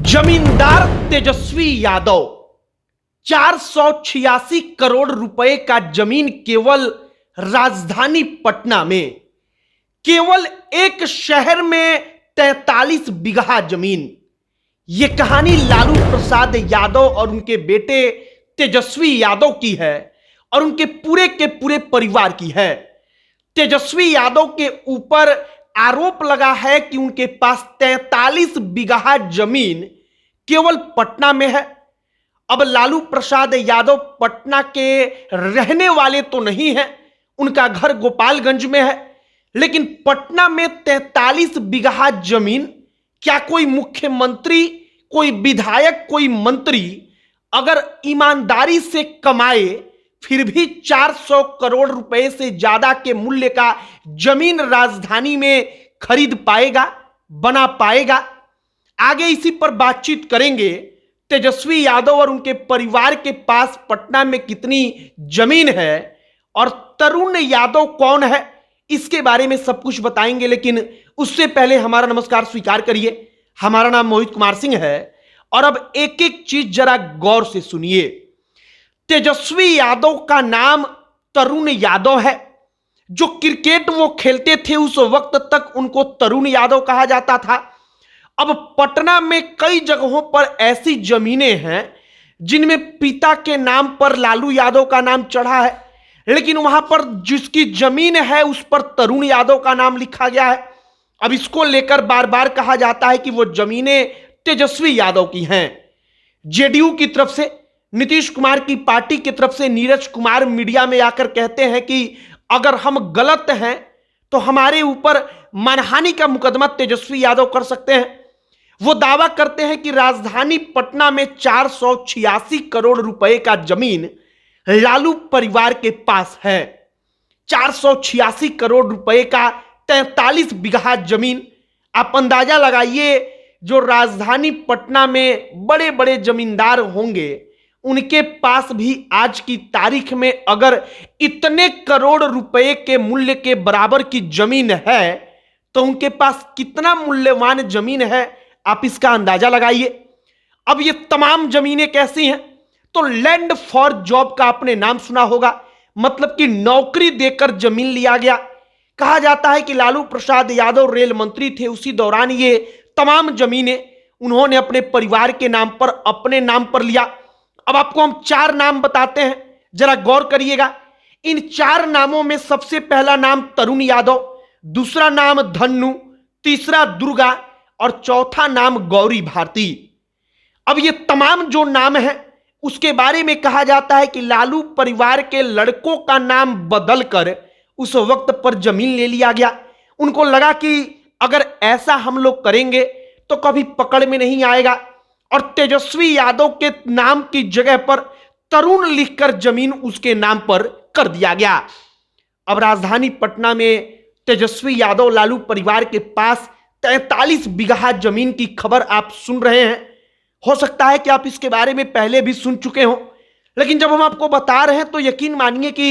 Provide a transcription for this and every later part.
जमींदार तेजस्वी यादव 486 करोड़ रुपए का जमीन केवल राजधानी पटना में, केवल एक शहर में 43 बीघा जमीन। यह कहानी लालू प्रसाद यादव और उनके बेटे तेजस्वी यादव की है और उनके पूरे के पूरे परिवार की है। तेजस्वी यादव के ऊपर आरोप लगा है कि उनके पास 43 बीघा जमीन केवल पटना में है। अब लालू प्रसाद यादव पटना के रहने वाले तो नहीं हैं, उनका घर गोपालगंज में है, लेकिन पटना में 43 बीघा जमीन, क्या कोई मुख्यमंत्री, कोई विधायक, कोई मंत्री अगर ईमानदारी से कमाए फिर भी 400 करोड़ रुपए से ज्यादा के मूल्य का जमीन राजधानी में खरीद पाएगा, बना पाएगा? आगे इसी पर बातचीत करेंगे। तेजस्वी यादव और उनके परिवार के पास पटना में कितनी जमीन है और तरुण यादव कौन है, इसके बारे में सब कुछ बताएंगे। लेकिन उससे पहले हमारा नमस्कार स्वीकार करिए। हमारा नाम मोहित कुमार सिंह है और अब एक एक चीज जरा गौर से सुनिए। तेजस्वी यादव का नाम तरुण यादव है। जो क्रिकेट वो खेलते थे उस वक्त तक उनको तरुण यादव कहा जाता था। अब पटना में कई जगहों पर ऐसी जमीनें हैं जिनमें पिता के नाम पर लालू यादव का नाम चढ़ा है, लेकिन वहां पर जिसकी जमीन है उस पर तरुण यादव का नाम लिखा गया है। अब इसको लेकर बार बार कहा जाता है कि वो जमीनें तेजस्वी यादव की हैं। जेडीयू की तरफ से, नीतीश कुमार की पार्टी की तरफ से नीरज कुमार मीडिया में आकर कहते हैं कि अगर हम गलत हैं तो हमारे ऊपर मानहानि का मुकदमा तेजस्वी यादव कर सकते हैं। वो दावा करते हैं कि राजधानी पटना में 486 करोड़ रुपए का जमीन लालू परिवार के पास है। 486 करोड़ रुपए का 43 बीघा जमीन। आप अंदाजा लगाइए, जो राजधानी पटना में बड़े बड़े जमींदार होंगे उनके पास भी आज की तारीख में अगर इतने करोड़ रुपए के मूल्य के बराबर की जमीन है तो उनके पास कितना मूल्यवान जमीन है, आप इसका अंदाजा लगाइए। अब ये तमाम जमीनें कैसी हैं? तो लैंड फॉर जॉब का आपने नाम सुना होगा, मतलब कि नौकरी देकर जमीन लिया गया। कहा जाता है कि लालू प्रसाद यादव रेल मंत्री थे, उसी दौरान ये तमाम जमीनें उन्होंने अपने परिवार के नाम पर, अपने नाम पर लिया। अब आपको हम 4 नाम बताते हैं, जरा गौर करिएगा। इन 4 नामों में सबसे पहला नाम तरुण यादव, दूसरा नाम धन्नु, तीसरा दुर्गा और चौथा नाम गौरी भारती। अब ये तमाम जो नाम है उसके बारे में कहा जाता है कि लालू परिवार के लड़कों का नाम बदलकर उस वक्त पर जमीन ले लिया गया। उनको लगा कि अगर ऐसा हम लोग करेंगे तो कभी पकड़ में नहीं आएगा, और तेजस्वी यादव के नाम की जगह पर तरुण लिखकर जमीन उसके नाम पर कर दिया गया। अब राजधानी पटना में तेजस्वी यादव लालू परिवार के पास 43 बीघा जमीन की खबर आप सुन रहे हैं। हो सकता है कि आप इसके बारे में पहले भी सुन चुके हो, लेकिन जब हम आपको बता रहे हैं तो यकीन मानिए कि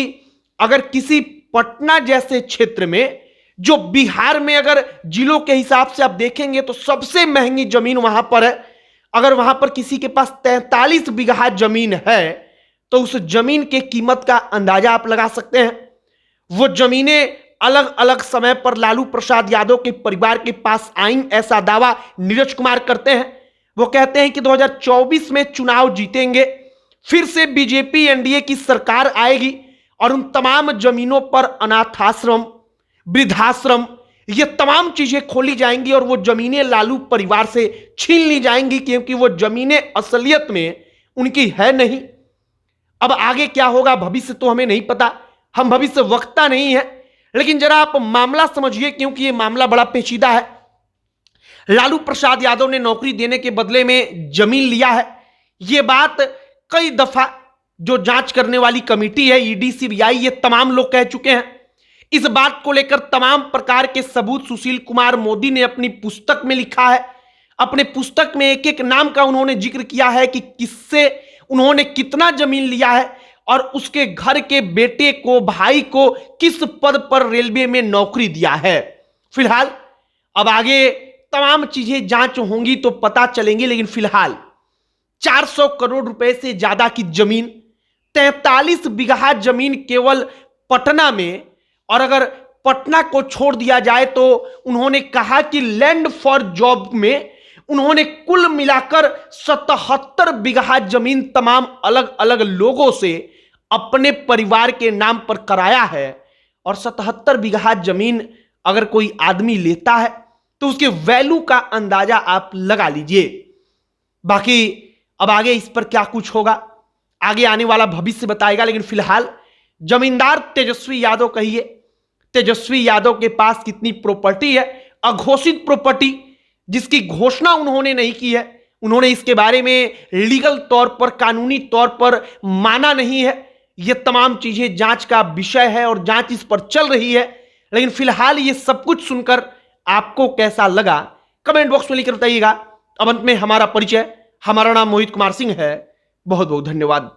अगर किसी पटना जैसे क्षेत्र में, जो बिहार में अगर जिलों के हिसाब से आप देखेंगे तो सबसे महंगी जमीन वहां पर है, अगर वहां पर किसी के पास 43 बीघा जमीन है तो उस जमीन की कीमत का अंदाजा आप लगा सकते हैं। वो जमीनें अलग अलग समय पर लालू प्रसाद यादव के परिवार के पास आईं, ऐसा दावा नीरज कुमार करते हैं। वो कहते हैं कि 2024 में चुनाव जीतेंगे, फिर से बीजेपी एनडीए की सरकार आएगी और उन तमाम जमीनों पर अनाथाश्रम, वृद्धाश्रम, ये तमाम चीजें खोली जाएंगी और वो जमीनें लालू परिवार से छीन ली जाएंगी, क्योंकि वो जमीनें असलियत में उनकी है नहीं। अब आगे क्या होगा भविष्य तो हमें नहीं पता, हम भविष्य वक्ता नहीं है, लेकिन जरा आप मामला समझिए, क्योंकि ये मामला बड़ा पेचीदा है। लालू प्रसाद यादव ने नौकरी देने के बदले में जमीन लिया है। यह बात कई दफा जो जांच करने वाली कमेटी है, ईडी, सीबीआई, ये तमाम लोग कह चुके हैं। इस बात को लेकर तमाम प्रकार के सबूत सुशील कुमार मोदी ने अपनी पुस्तक में लिखा है। अपने पुस्तक में एक एक नाम का उन्होंने जिक्र किया है कि किससे उन्होंने कितना जमीन लिया है और उसके घर के बेटे को, भाई को किस पद पर रेलवे में नौकरी दिया है। फिलहाल अब आगे तमाम चीजें जांच होंगी तो पता चलेंगी, लेकिन फिलहाल 400 करोड़ रुपए से ज्यादा की जमीन, 43 बीघा जमीन केवल पटना में, और अगर पटना को छोड़ दिया जाए तो उन्होंने कहा कि लैंड फॉर जॉब में उन्होंने कुल मिलाकर 77 बीघा जमीन तमाम अलग अलग लोगों से अपने परिवार के नाम पर कराया है। और 77 बीघा जमीन अगर कोई आदमी लेता है तो उसके वैल्यू का अंदाजा आप लगा लीजिए। बाकी अब आगे इस पर क्या कुछ होगा आगे आने वाला भविष्य बताएगा, लेकिन फिलहाल जमींदार तेजस्वी यादव कहिए, तेजस्वी यादव के पास कितनी प्रॉपर्टी है, अघोषित प्रॉपर्टी जिसकी घोषणा उन्होंने नहीं की है, उन्होंने इसके बारे में लीगल तौर पर, कानूनी तौर पर माना नहीं है। यह तमाम चीजें जांच का विषय है और जांच इस पर चल रही है। लेकिन फिलहाल ये सब कुछ सुनकर आपको कैसा लगा कमेंट बॉक्स में लिखकर बताइएगा। अब अंत में हमारा परिचय, हमारा नाम मोहित कुमार सिंह है। बहुत बहुत धन्यवाद।